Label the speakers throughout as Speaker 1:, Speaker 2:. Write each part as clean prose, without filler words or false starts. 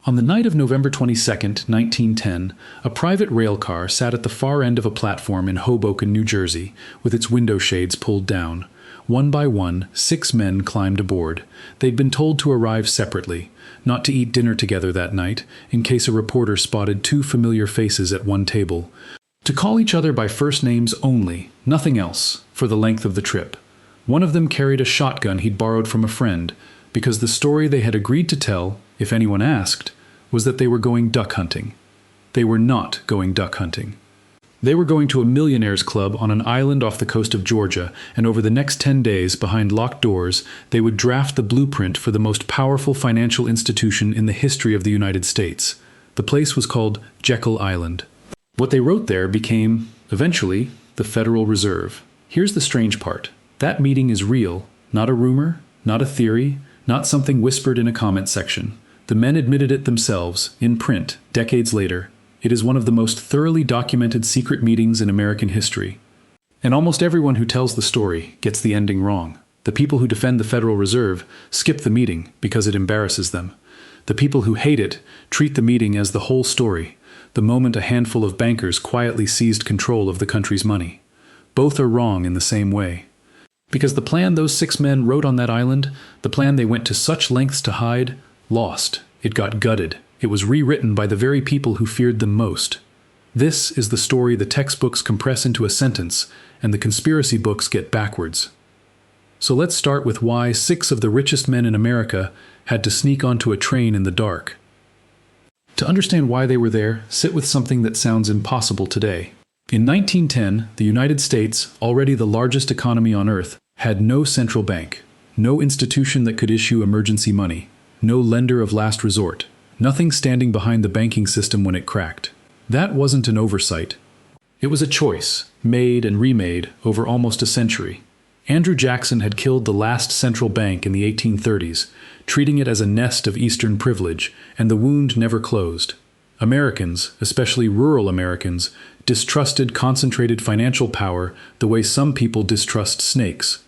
Speaker 1: On the night of November 22nd, 1910, a private railcar sat at the far end of a platform in Hoboken, New Jersey, with its window shades pulled down. One by one, 6 men climbed aboard. They'd been told to arrive separately, not to eat dinner together that night, in case a reporter spotted 2 familiar faces at one table. To call each other by first names only, nothing else, for the length of the trip. One of them carried a shotgun he'd borrowed from a friend, because the story they had agreed to tell, if anyone asked, was that they were going duck hunting. They were not going duck hunting. They were going to a millionaire's club on an island off the coast of Georgia, and over the next 10 days, behind locked doors, they would draft the blueprint for the most powerful financial institution in the history of the United States. The place was called Jekyll Island. What they wrote there became, eventually, the Federal Reserve. Here's the strange part. That meeting is real, not a rumor, not a theory, not something whispered in a comment section. The men admitted it themselves, in print, decades later. It is one of the most thoroughly documented secret meetings in American history. And almost everyone who tells the story gets the ending wrong. The people who defend the Federal Reserve skip the meeting because it embarrasses them. The people who hate it treat the meeting as the whole story, the moment a handful of bankers quietly seized control of the country's money. Both are wrong in the same way. Because the plan those 6 men wrote on that island, the plan they went to such lengths to hide, lost. It got gutted. It was rewritten by the very people who feared them most. This is the story the textbooks compress into a sentence, and the conspiracy books get backwards. So let's start with why 6 of the richest men in America had to sneak onto a train in the dark. To understand why they were there, sit with something that sounds impossible today. In 1910, the United States, already the largest economy on Earth, had no central bank, no institution that could issue emergency money, no lender of last resort, nothing standing behind the banking system when it cracked. That wasn't an oversight. It was a choice, made and remade over almost a century. Andrew Jackson had killed the last central bank in the 1830s, treating it as a nest of Eastern privilege, and the wound never closed. Americans, especially rural Americans, distrusted concentrated financial power the way some people distrust snakes.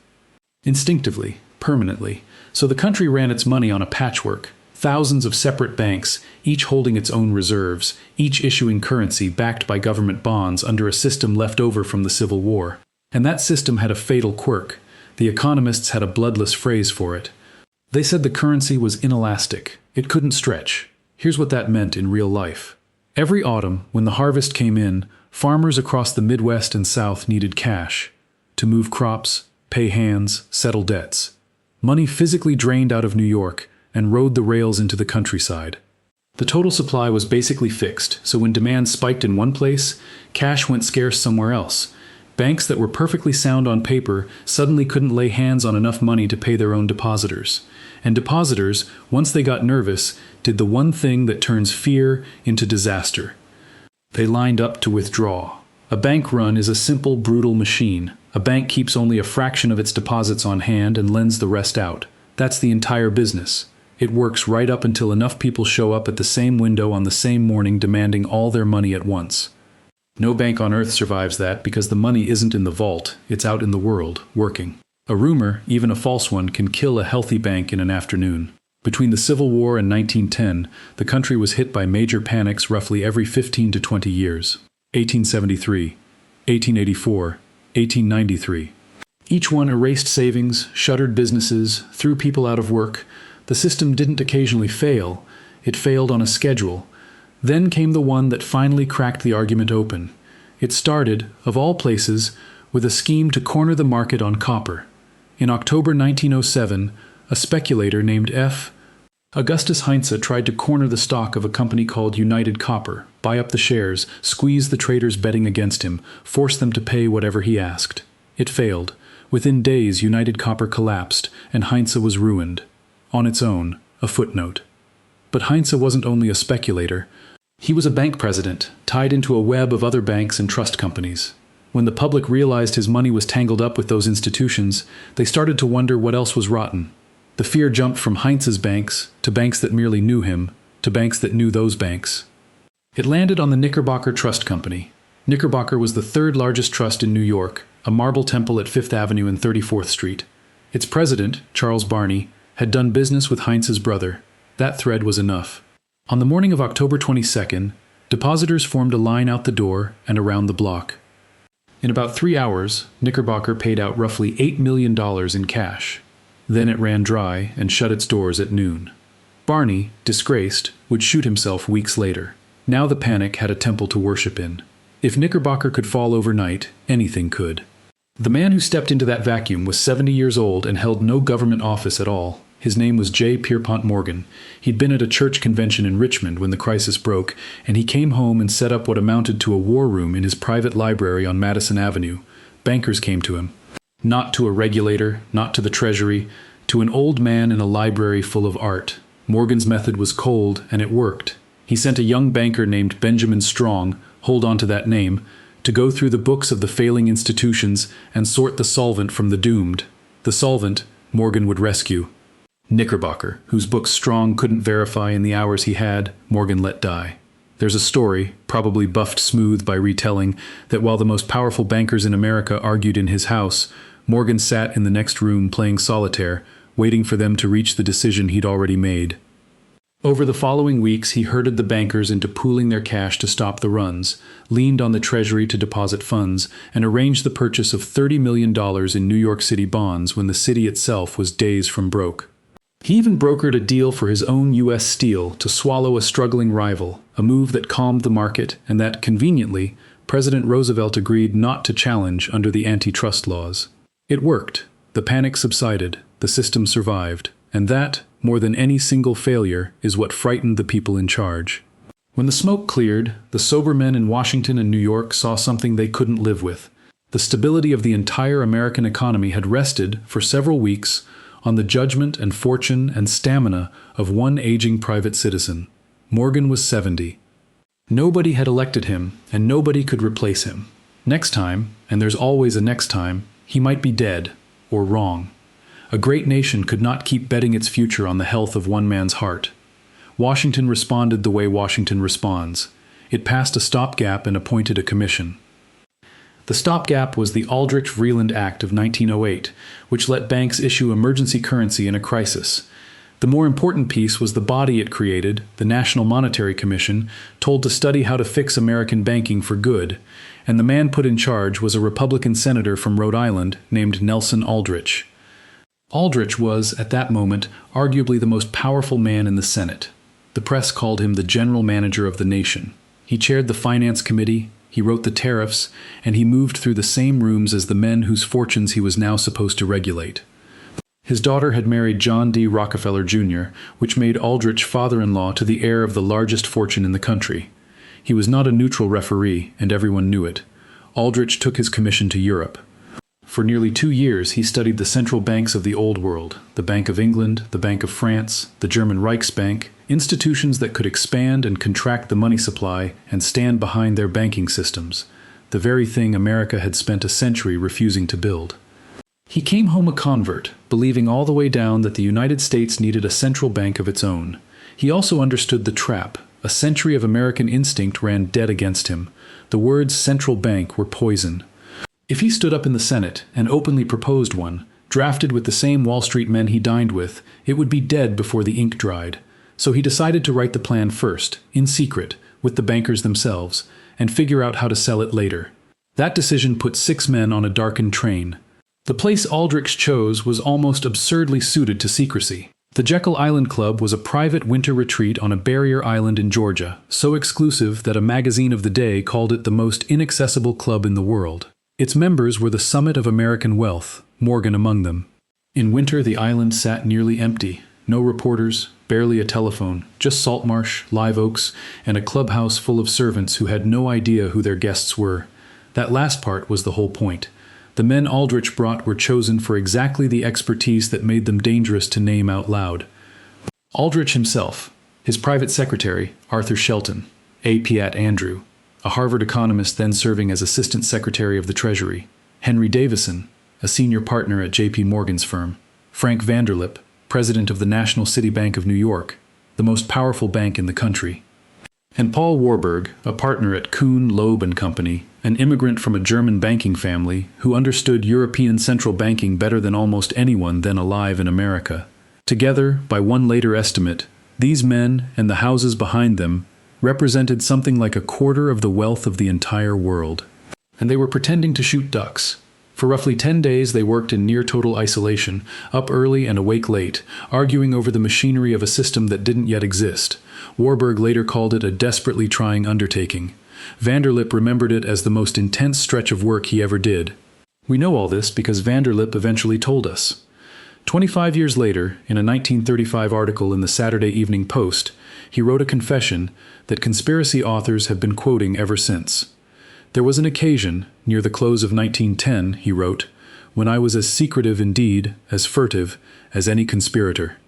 Speaker 1: Instinctively, permanently. So the country ran its money on a patchwork. Thousands of separate banks, each holding its own reserves, each issuing currency backed by government bonds under a system left over from the Civil War. And that system had a fatal quirk. The economists had a bloodless phrase for it. They said the currency was inelastic. It couldn't stretch. Here's what that meant in real life. Every autumn, when the harvest came in, farmers across the Midwest and South needed cash to move crops, pay hands, settle debts. Money physically drained out of New York and rode the rails into the countryside. The total supply was basically fixed, so when demand spiked in one place, cash went scarce somewhere else. Banks that were perfectly sound on paper suddenly couldn't lay hands on enough money to pay their own depositors. And depositors, once they got nervous, did the one thing that turns fear into disaster. They lined up to withdraw. A bank run is a simple, brutal machine. A bank keeps only a fraction of its deposits on hand and lends the rest out. That's the entire business. It works right up until enough people show up at the same window on the same morning demanding all their money at once. No bank on earth survives that because the money isn't in the vault, it's out in the world, working. A rumor, even a false one, can kill a healthy bank in an afternoon. Between the Civil War and 1910, the country was hit by major panics roughly every 15 to 20 years. 1873, 1884, 1893. Each one erased savings, shuttered businesses, threw people out of work. The system didn't occasionally fail. It failed on a schedule. Then came the one that finally cracked the argument open. It started, of all places, with a scheme to corner the market on copper. In October 1907, a speculator named F. Augustus Heinze tried to corner the stock of a company called United Copper, buy up the shares, squeeze the traders betting against him, force them to pay whatever he asked. It failed. Within days, United Copper collapsed, and Heinze was ruined. On its own, a footnote. But Heinze wasn't only a speculator. He was a bank president, tied into a web of other banks and trust companies. When the public realized his money was tangled up with those institutions, they started to wonder what else was rotten. The fear jumped from Heinze's banks to banks that merely knew him, to banks that knew those banks. It landed on the Knickerbocker Trust Company. Knickerbocker was the 3rd largest trust in New York, a marble temple at 5th Avenue and 34th Street. Its president, Charles Barney, had done business with Heinze's brother. That thread was enough. On the morning of October 22nd, depositors formed a line out the door and around the block. In about 3 hours, Knickerbocker paid out roughly $8 million in cash. Then it ran dry and shut its doors at noon. Barney, disgraced, would shoot himself weeks later. Now the panic had a temple to worship in. If Knickerbocker could fall overnight, anything could. The man who stepped into that vacuum was 70 years old and held no government office at all. His name was J. Pierpont Morgan. He'd been at a church convention in Richmond when the crisis broke, and he came home and set up what amounted to a war room in his private library on Madison Avenue. Bankers came to him. Not to a regulator, not to the Treasury, to an old man in a library full of art. Morgan's method was cold, and it worked. He sent a young banker named Benjamin Strong, hold on to that name, to go through the books of the failing institutions and sort the solvent from the doomed. The solvent, Morgan would rescue. Knickerbocker, whose books Strong couldn't verify in the hours he had, Morgan let die. There's a story, probably buffed smooth by retelling, that while the most powerful bankers in America argued in his house, Morgan sat in the next room playing solitaire, waiting for them to reach the decision he'd already made. Over the following weeks, he herded the bankers into pooling their cash to stop the runs, leaned on the Treasury to deposit funds, and arranged the purchase of $30 million in New York City bonds when the city itself was days from broke. He even brokered a deal for his own U.S. Steel to swallow a struggling rival, a move that calmed the market and that, conveniently, President Roosevelt agreed not to challenge under the antitrust laws. It worked. The panic subsided. The system survived. And that, more than any single failure, is what frightened the people in charge. When the smoke cleared, the sober men in Washington and New York saw something they couldn't live with. The stability of the entire American economy had rested, for several weeks, on the judgment and fortune and stamina of one aging private citizen. Morgan was 70. Nobody had elected him, and nobody could replace him. Next time, and there's always a next time, he might be dead, or wrong. A great nation could not keep betting its future on the health of one man's heart. Washington responded the way Washington responds. It passed a stopgap and appointed a commission. The stopgap was the Aldrich-Vreeland Act of 1908, which let banks issue emergency currency in a crisis. The more important piece was the body it created, the National Monetary Commission, told to study how to fix American banking for good, and the man put in charge was a Republican senator from Rhode Island named Nelson Aldrich. Aldrich was, at that moment, arguably the most powerful man in the Senate. The press called him the general manager of the nation. He chaired the Finance Committee, he wrote the tariffs, and he moved through the same rooms as the men whose fortunes he was now supposed to regulate. His daughter had married John D. Rockefeller, Jr., which made Aldrich father-in-law to the heir of the largest fortune in the country. He was not a neutral referee, and everyone knew it. Aldrich took his commission to Europe. For nearly 2 years, he studied the central banks of the Old World, the Bank of England, the Bank of France, the German Reichsbank, institutions that could expand and contract the money supply and stand behind their banking systems, the very thing America had spent a century refusing to build. He came home a convert, believing all the way down that the United States needed a central bank of its own. He also understood the trap. A century of American instinct ran dead against him. The words central bank were poison. If he stood up in the Senate and openly proposed one, drafted with the same Wall Street men he dined with, it would be dead before the ink dried. So he decided to write the plan first, in secret, with the bankers themselves, and figure out how to sell it later. That decision put 6 men on a darkened train. The place Aldrich chose was almost absurdly suited to secrecy. The Jekyll Island Club was a private winter retreat on a barrier island in Georgia, so exclusive that a magazine of the day called it the most inaccessible club in the world. Its members were the summit of American wealth, Morgan among them. In winter, the island sat nearly empty. No reporters, barely a telephone, just salt marsh, live oaks, and a clubhouse full of servants who had no idea who their guests were. That last part was the whole point. The men Aldrich brought were chosen for exactly the expertise that made them dangerous to name out loud. Aldrich himself, his private secretary, Arthur Shelton, A. Piatt Andrew, a Harvard economist then serving as Assistant Secretary of the Treasury, Henry Davison, a senior partner at J.P. Morgan's firm, Frank Vanderlip, president of the National City Bank of New York, the most powerful bank in the country, and Paul Warburg, a partner at Kuhn, Loeb and Company, an immigrant from a German banking family who understood European central banking better than almost anyone then alive in America. Together, by one later estimate, These men, and the houses behind them, represented something like a quarter of the wealth of the entire world. And they were pretending to shoot ducks. For roughly 10 days they worked in near total isolation, up early and awake late, arguing over the machinery of a system that didn't yet exist. Warburg later called it a desperately trying undertaking. Vanderlip remembered it as the most intense stretch of work he ever did. We know all this because Vanderlip eventually told us. 25 years later, in a 1935 article in the Saturday Evening Post, he wrote a confession that conspiracy authors have been quoting ever since. There was an occasion, near the close of 1910, he wrote, when I was as secretive indeed, as furtive, as any conspirator.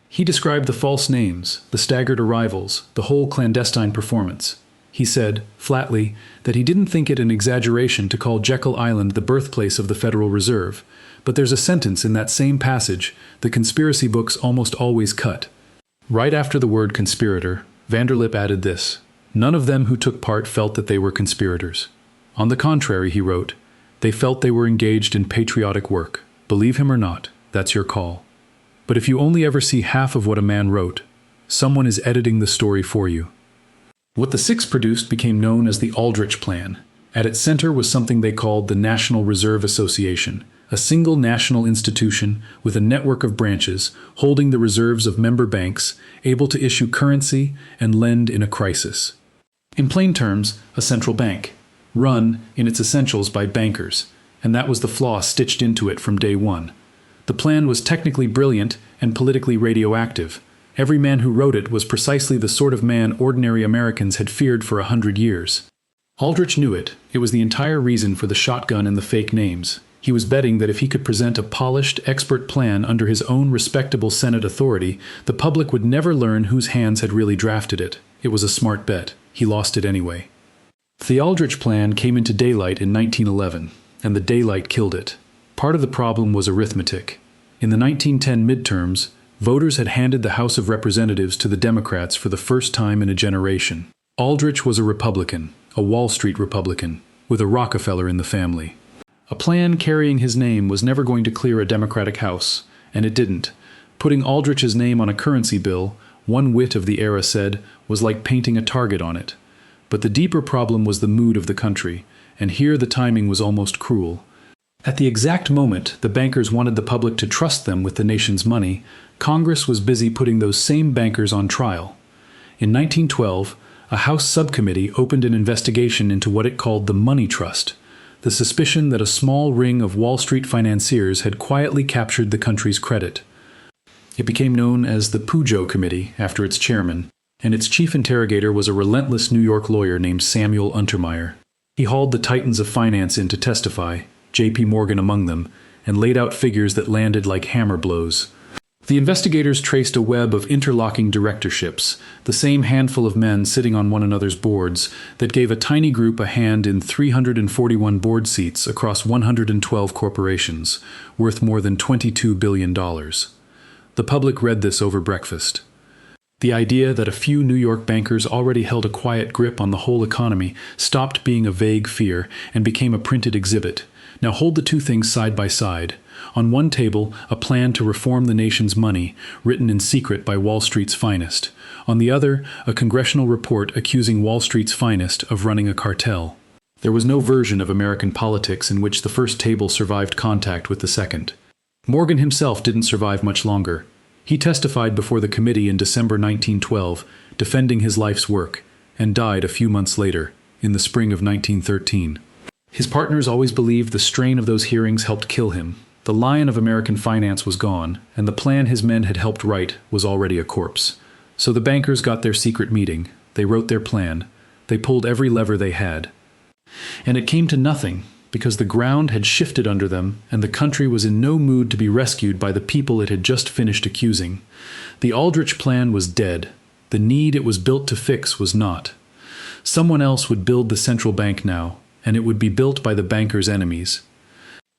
Speaker 1: He described the false names, the staggered arrivals, the whole clandestine performance. He said, flatly, that he didn't think it an exaggeration to call Jekyll Island the birthplace of the Federal Reserve, but there's a sentence in that same passage the conspiracy books almost always cut. Right after the word conspirator, Vanderlip added this: none of them who took part felt that they were conspirators. On the contrary, he wrote, they felt they were engaged in patriotic work. Believe him or not, that's your call. But if you only ever see half of what a man wrote, someone is editing the story for you. What the Six produced became known as the Aldrich Plan. At its center was something they called the National Reserve Association, a single national institution with a network of branches holding the reserves of member banks, able to issue currency and lend in a crisis. In plain terms, a central bank, run in its essentials by bankers, and that was the flaw stitched into it from day one. The plan was technically brilliant and politically radioactive. Every man who wrote it was precisely the sort of man ordinary Americans had feared for 100 years. Aldrich knew it. It was the entire reason for the shotgun and the fake names. He was betting that if he could present a polished, expert plan under his own respectable Senate authority, the public would never learn whose hands had really drafted it. It was a smart bet. He lost it anyway. The Aldrich Plan came into daylight in 1911, and the daylight killed it. Part of the problem was arithmetic. In the 1910 midterms, voters had handed the House of Representatives to the Democrats for the first time in a generation. Aldrich was a Republican, a Wall Street Republican, with a Rockefeller in the family. A plan carrying his name was never going to clear a Democratic House, and it didn't. Putting Aldrich's name on a currency bill, one wit of the era said, was like painting a target on it. But the deeper problem was the mood of the country, and here the timing was almost cruel. At the exact moment the bankers wanted the public to trust them with the nation's money, Congress was busy putting those same bankers on trial. In 1912, a House subcommittee opened an investigation into what it called the Money Trust, the suspicion that a small ring of Wall Street financiers had quietly captured the country's credit. It became known as the Pujo Committee after its chairman, and its chief interrogator was a relentless New York lawyer named Samuel Untermeyer. He hauled the titans of finance in to testify, J.P. Morgan among them, and laid out figures that landed like hammer blows. The investigators traced a web of interlocking directorships, the same handful of men sitting on one another's boards, that gave a tiny group a hand in 341 board seats across 112 corporations, worth more than $22 billion. The public read this over breakfast. The idea that a few New York bankers already held a quiet grip on the whole economy stopped being a vague fear and became a printed exhibit. Now hold the two things side by side. On one table, a plan to reform the nation's money, written in secret by Wall Street's finest. On the other, a congressional report accusing Wall Street's finest of running a cartel. There was no version of American politics in which the first table survived contact with the second. Morgan himself didn't survive much longer. He testified before the committee in December 1912, defending his life's work, and died a few months later, in the spring of 1913. His partners always believed the strain of those hearings helped kill him. The lion of American finance was gone, and the plan his men had helped write was already a corpse. So the bankers got their secret meeting. They wrote their plan. They pulled every lever they had. And it came to nothing, because the ground had shifted under them, and the country was in no mood to be rescued by the people it had just finished accusing. The Aldrich Plan was dead. The need it was built to fix was not. Someone else would build the central bank now, and it would be built by the bankers' enemies.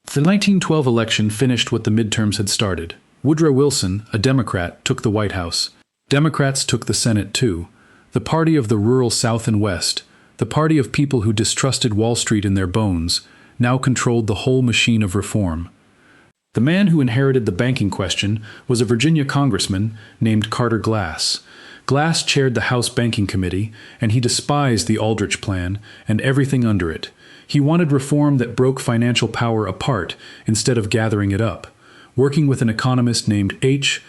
Speaker 1: The 1912 election finished what the midterms had started. Woodrow Wilson, a Democrat, took the White House. Democrats took the Senate too. The party of the rural South and West, the party of people who distrusted Wall Street in their bones, now controlled the whole machine of reform. The man who inherited the banking question was a Virginia congressman named Carter Glass. Glass chaired the House Banking Committee, and he despised the Aldrich Plan and everything under it. He wanted reform that broke financial power apart instead of gathering it up. Working with an economist named H.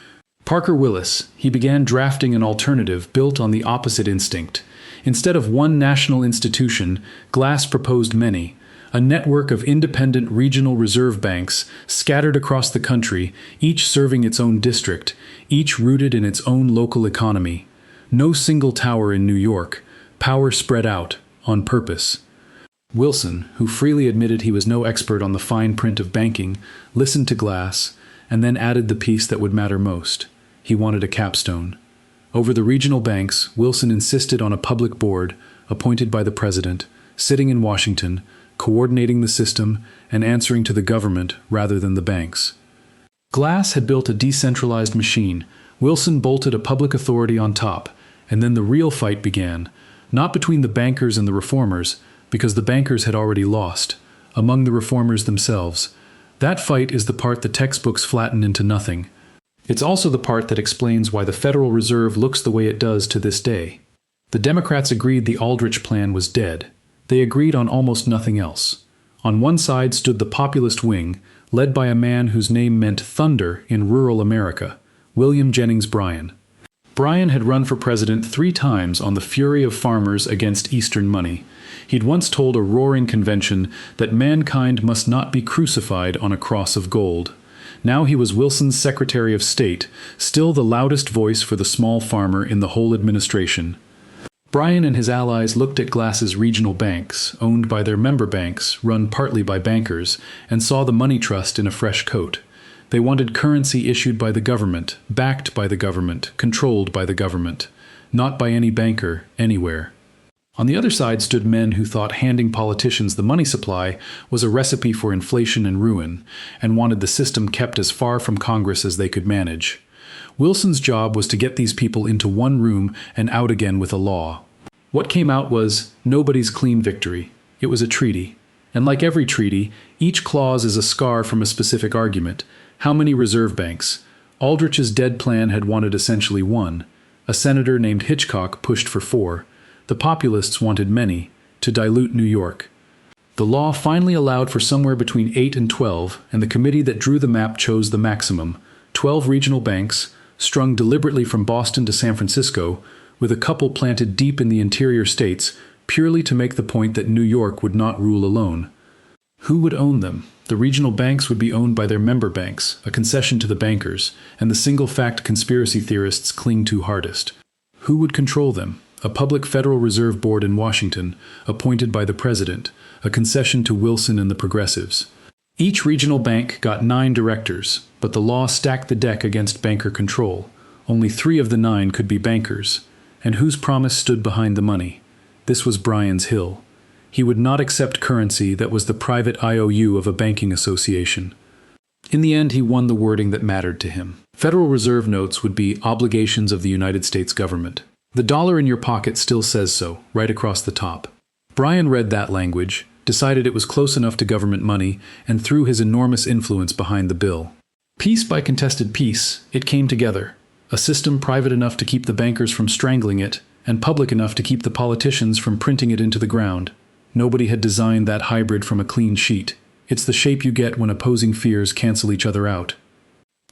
Speaker 1: Parker Willis, he began drafting an alternative built on the opposite instinct. Instead of one national institution, Glass proposed many, a network of independent regional reserve banks scattered across the country, each serving its own district, each rooted in its own local economy. No single tower in New York, power spread out, on purpose. Wilson, who freely admitted he was no expert on the fine print of banking, listened to Glass, and then added the piece that would matter most. He wanted a capstone. Over the regional banks, Wilson insisted on a public board, appointed by the president, sitting in Washington, coordinating the system, and answering to the government rather than the banks. Glass had built a decentralized machine. Wilson bolted a public authority on top, and then the real fight began, not between the bankers and the reformers, because the bankers had already lost, among the reformers themselves. That fight is the part the textbooks flatten into nothing. It's also the part that explains why the Federal Reserve looks the way it does to this day. The Democrats agreed the Aldrich Plan was dead. They agreed on almost nothing else. On one side stood the populist wing, led by a man whose name meant thunder in rural America, William Jennings Bryan. Bryan had run for president 3 times on the fury of farmers against Eastern money. He'd once told a roaring convention that mankind must not be crucified on a cross of gold. Now he was Wilson's Secretary of State, still the loudest voice for the small farmer in the whole administration. Bryan and his allies looked at Glass's regional banks, owned by their member banks, run partly by bankers, and saw the money trust in a fresh coat. They wanted currency issued by the government, backed by the government, controlled by the government, not by any banker, anywhere. On the other side stood men who thought handing politicians the money supply was a recipe for inflation and ruin, and wanted the system kept as far from Congress as they could manage. Wilson's job was to get these people into one room and out again with a law. What came out was nobody's clean victory. It was a treaty. And like every treaty, each clause is a scar from a specific argument. How many reserve banks? Aldrich's dead plan had wanted essentially 1. A senator named Hitchcock pushed for 4. The populists wanted many, to dilute New York. The law finally allowed for somewhere between 8 and 12, and the committee that drew the map chose the maximum, 12 regional banks, strung deliberately from Boston to San Francisco, with a couple planted deep in the interior states, purely to make the point that New York would not rule alone. Who would own them? The regional banks would be owned by their member banks, a concession to the bankers, and the single-fact conspiracy theorists cling to hardest. Who would control them? A public Federal Reserve Board in Washington, appointed by the president, a concession to Wilson and the progressives. Each regional bank got 9 directors, but the law stacked the deck against banker control. Only 3 of the 9 could be bankers. And whose promise stood behind the money? This was Bryan's hill. He would not accept currency that was the private IOU of a banking association. In the end, he won the wording that mattered to him. Federal Reserve notes would be obligations of the United States government. The dollar in your pocket still says so, right across the top. Bryan read that language, decided it was close enough to government money, and threw his enormous influence behind the bill. Piece by contested piece, it came together. A system private enough to keep the bankers from strangling it, and public enough to keep the politicians from printing it into the ground. Nobody had designed that hybrid from a clean sheet. It's the shape you get when opposing fears cancel each other out.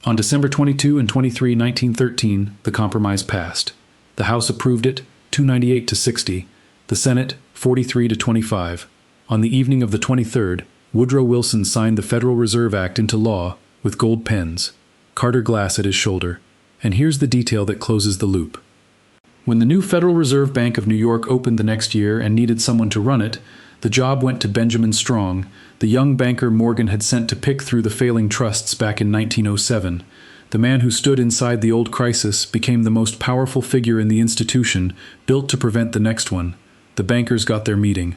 Speaker 1: On December 22 and 23, 1913, the compromise passed. The House approved it, 298 to 60. The Senate, 43 to 25. On the evening of the 23rd, Woodrow Wilson signed the Federal Reserve Act into law with gold pens, Carter Glass at his shoulder. And here's the detail that closes the loop. When the new Federal Reserve Bank of New York opened the next year and needed someone to run it, the job went to Benjamin Strong, the young banker Morgan had sent to pick through the failing trusts back in 1907. The man who stood inside the old crisis became the most powerful figure in the institution, built to prevent the next one. The bankers got their meeting.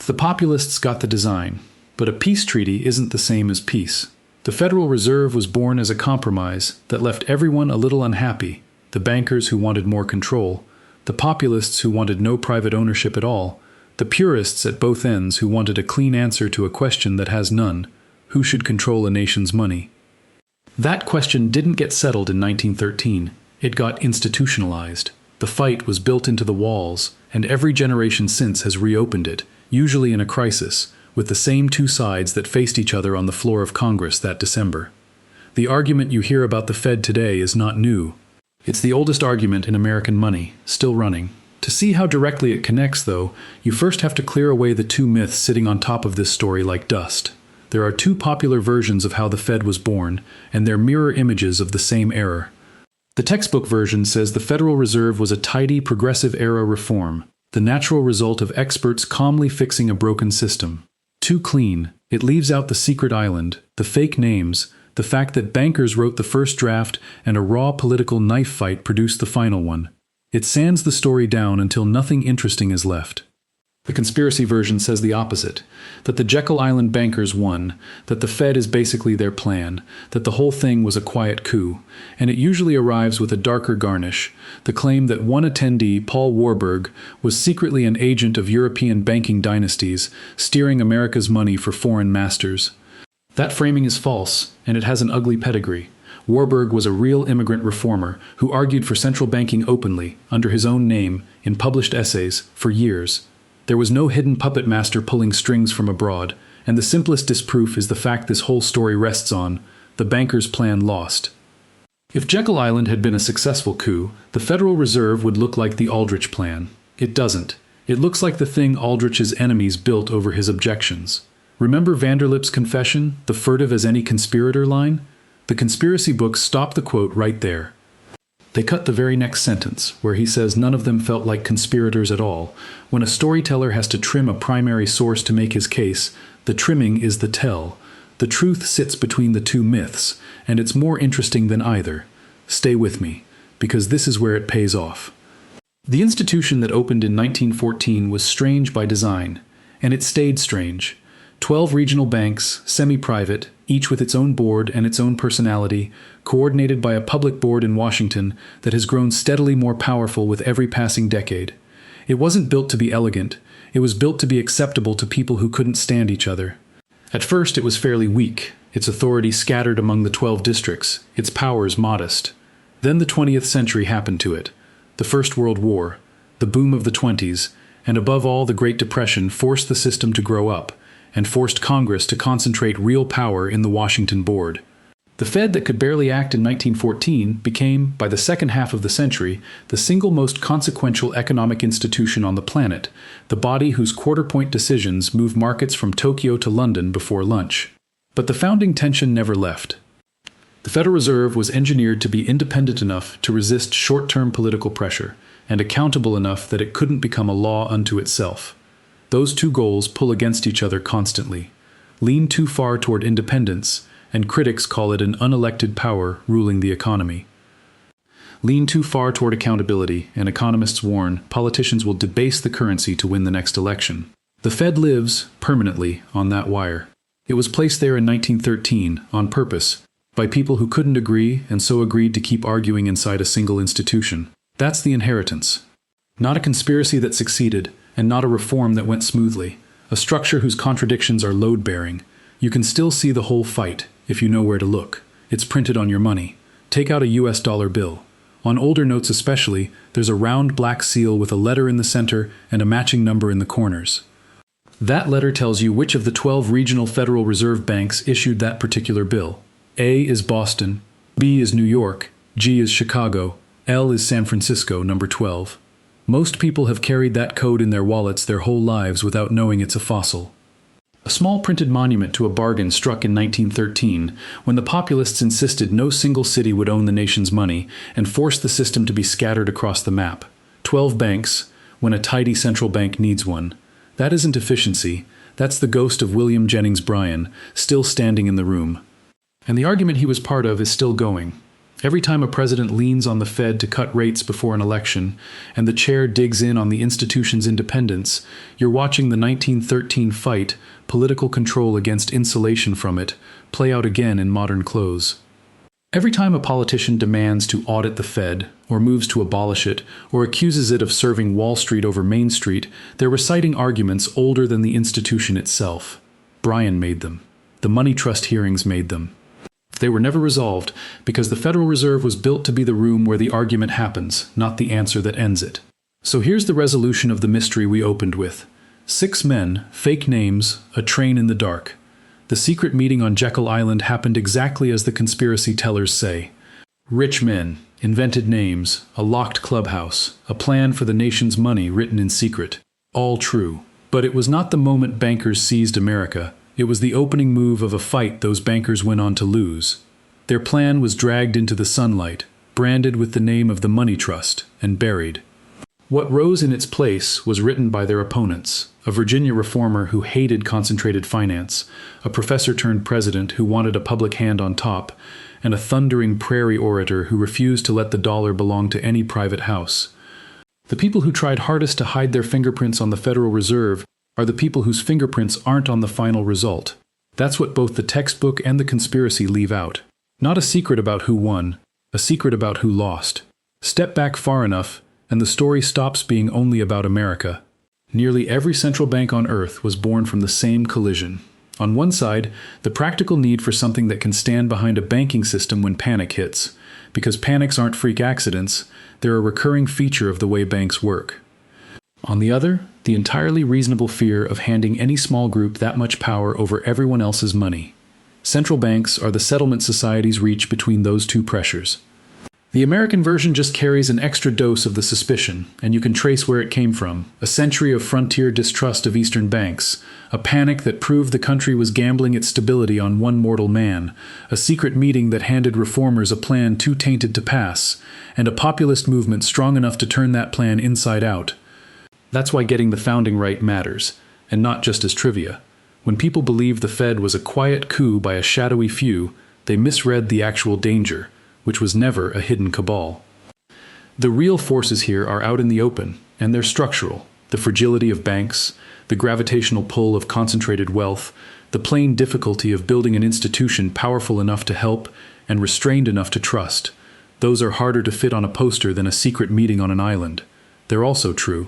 Speaker 1: The populists got the design. But a peace treaty isn't the same as peace. The Federal Reserve was born as a compromise that left everyone a little unhappy. The bankers who wanted more control, the populists who wanted no private ownership at all, the purists at both ends who wanted a clean answer to a question that has none. Who should control a nation's money? That question didn't get settled in 1913. It got institutionalized. The fight was built into the walls, and every generation since has reopened it, usually in a crisis, with the same two sides that faced each other on the floor of Congress that December. The argument you hear about the Fed today is not new. It's the oldest argument in American money, still running. To see how directly it connects, though, you first have to clear away the two myths sitting on top of this story like dust. There are two popular versions of how the Fed was born, and they're mirror images of the same error. The textbook version says the Federal Reserve was a tidy, progressive-era reform, the natural result of experts calmly fixing a broken system. Too clean, it leaves out the secret island, the fake names, the fact that bankers wrote the first draft and a raw political knife fight produced the final one. It sands the story down until nothing interesting is left. The conspiracy version says the opposite, that the Jekyll Island bankers won, that the Fed is basically their plan, that the whole thing was a quiet coup, and it usually arrives with a darker garnish, the claim that one attendee, Paul Warburg, was secretly an agent of European banking dynasties, steering America's money for foreign masters. That framing is false, and it has an ugly pedigree. Warburg was a real immigrant reformer who argued for central banking openly, under his own name, in published essays, for years. There was no hidden puppet master pulling strings from abroad, and the simplest disproof is the fact this whole story rests on: the bankers' plan lost. If Jekyll Island had been a successful coup, the Federal Reserve would look like the Aldrich plan. It doesn't. It looks like the thing Aldrich's enemies built over his objections. Remember Vanderlip's confession, the furtive as any conspirator line? The conspiracy books stop the quote right there. They cut the very next sentence, where he says none of them felt like conspirators at all. When a storyteller has to trim a primary source to make his case, the trimming is the tell. The truth sits between the two myths, and it's more interesting than either. Stay with me, because this is where it pays off. The institution that opened in 1914 was strange by design, and it stayed strange. 12 regional banks, semi-private, each with its own board and its own personality, coordinated by a public board in Washington that has grown steadily more powerful with every passing decade. It wasn't built to be elegant. It was built to be acceptable to people who couldn't stand each other. At first, it was fairly weak, its authority scattered among the 12 districts, its powers modest. Then the 20th century happened to it. The First World War, the boom of the 20s, and above all the Great Depression forced the system to grow up, and forced Congress to concentrate real power in the Washington Board. The Fed that could barely act in 1914 became, by the second half of the century, the single most consequential economic institution on the planet, the body whose quarter-point decisions move markets from Tokyo to London before lunch. But the founding tension never left. The Federal Reserve was engineered to be independent enough to resist short-term political pressure, and accountable enough that it couldn't become a law unto itself. Those two goals pull against each other constantly. Lean too far toward independence, and critics call it an unelected power ruling the economy. Lean too far toward accountability, and economists warn politicians will debase the currency to win the next election. The Fed lives, permanently, on that wire. It was placed there in 1913, on purpose, by people who couldn't agree and so agreed to keep arguing inside a single institution. That's the inheritance. Not a conspiracy that succeeded, and not a reform that went smoothly. A structure whose contradictions are load-bearing. You can still see the whole fight, if you know where to look. It's printed on your money. Take out a US dollar bill. On older notes especially, there's a round black seal with a letter in the center and a matching number in the corners. That letter tells you which of the 12 regional Federal Reserve banks issued that particular bill. A is Boston, B is New York, G is Chicago, L is San Francisco, number 12. Most people have carried that code in their wallets their whole lives without knowing it's a fossil. A small printed monument to a bargain struck in 1913, when the populists insisted no single city would own the nation's money and forced the system to be scattered across the map. 12 banks, when a tidy central bank needs one. That isn't efficiency. That's the ghost of William Jennings Bryan, still standing in the room. And the argument he was part of is still going. Every time a president leans on the Fed to cut rates before an election, and the chair digs in on the institution's independence, you're watching the 1913 fight, political control against insulation from it, play out again in modern clothes. Every time a politician demands to audit the Fed, or moves to abolish it, or accuses it of serving Wall Street over Main Street, they're reciting arguments older than the institution itself. Bryan made them. The money trust hearings made them. They were never resolved because the Federal Reserve was built to be the room where the argument happens, not the answer that ends it. So here's the resolution of the mystery we opened with. 6 men, fake names, a train in the dark. The secret meeting on Jekyll Island happened exactly as the conspiracy tellers say. Rich men, invented names, a locked clubhouse, a plan for the nation's money written in secret. All true. But it was not the moment bankers seized America. It was the opening move of a fight those bankers went on to lose. Their plan was dragged into the sunlight, branded with the name of the money trust, and buried. What rose in its place was written by their opponents, a Virginia reformer who hated concentrated finance, a professor-turned-president who wanted a public hand on top, and a thundering prairie orator who refused to let the dollar belong to any private house. The people who tried hardest to hide their fingerprints on the Federal Reserve are the people whose fingerprints aren't on the final result. That's what both the textbook and the conspiracy leave out. Not a secret about who won, a secret about who lost. Step back far enough, and the story stops being only about America. Nearly every central bank on Earth was born from the same collision. On one side, the practical need for something that can stand behind a banking system when panic hits. Because panics aren't freak accidents, they're a recurring feature of the way banks work. On the other, the entirely reasonable fear of handing any small group that much power over everyone else's money. Central banks are the settlement society's reach between those two pressures. The American version just carries an extra dose of the suspicion, and you can trace where it came from. A century of frontier distrust of Eastern banks, a panic that proved the country was gambling its stability on one mortal man, a secret meeting that handed reformers a plan too tainted to pass, and a populist movement strong enough to turn that plan inside out. That's why getting the founding right matters, and not just as trivia. When people believed the Fed was a quiet coup by a shadowy few, they misread the actual danger, which was never a hidden cabal. The real forces here are out in the open, and they're structural. The fragility of banks, the gravitational pull of concentrated wealth, the plain difficulty of building an institution powerful enough to help and restrained enough to trust. Those are harder to fit on a poster than a secret meeting on an island. They're also true.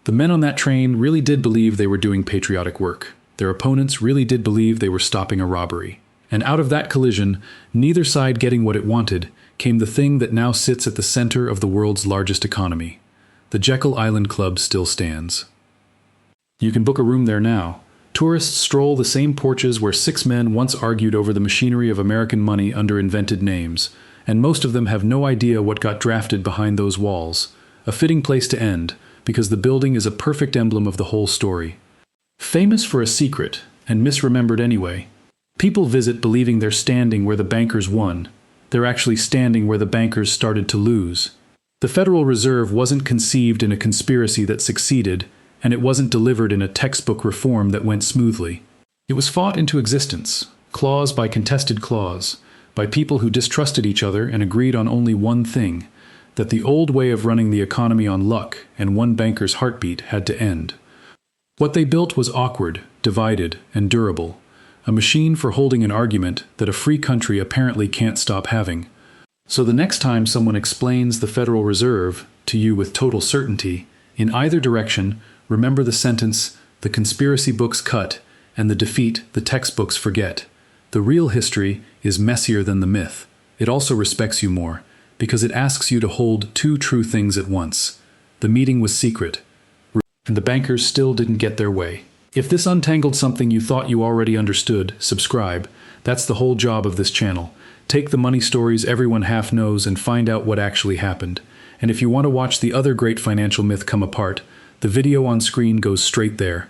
Speaker 1: The men on that train really did believe they were doing patriotic work. Their opponents really did believe they were stopping a robbery. And out of that collision, neither side getting what it wanted, came the thing that now sits at the center of the world's largest economy. The Jekyll Island Club still stands. You can book a room there now. Tourists stroll the same porches where 6 men once argued over the machinery of American money under invented names, and most of them have no idea what got drafted behind those walls. A fitting place to end, because the building is a perfect emblem of the whole story. Famous for a secret, and misremembered anyway. People visit believing they're standing where the bankers won. They're actually standing where the bankers started to lose. The Federal Reserve wasn't conceived in a conspiracy that succeeded, and it wasn't delivered in a textbook reform that went smoothly. It was fought into existence, clause by contested clause, by people who distrusted each other and agreed on only one thing, that the old way of running the economy on luck and one banker's heartbeat had to end. What they built was awkward, divided, and durable. A machine for holding an argument that a free country apparently can't stop having. So the next time someone explains the Federal Reserve to you with total certainty, in either direction, remember the sentence, "The conspiracy books cut, and the defeat the textbooks forget." The real history is messier than the myth. It also respects you more, because it asks you to hold two true things at once. The meeting was secret, and the bankers still didn't get their way. If this untangled something you thought you already understood, subscribe. That's the whole job of this channel. Take the money stories everyone half knows and find out what actually happened. And if you want to watch the other great financial myth come apart, the video on screen goes straight there.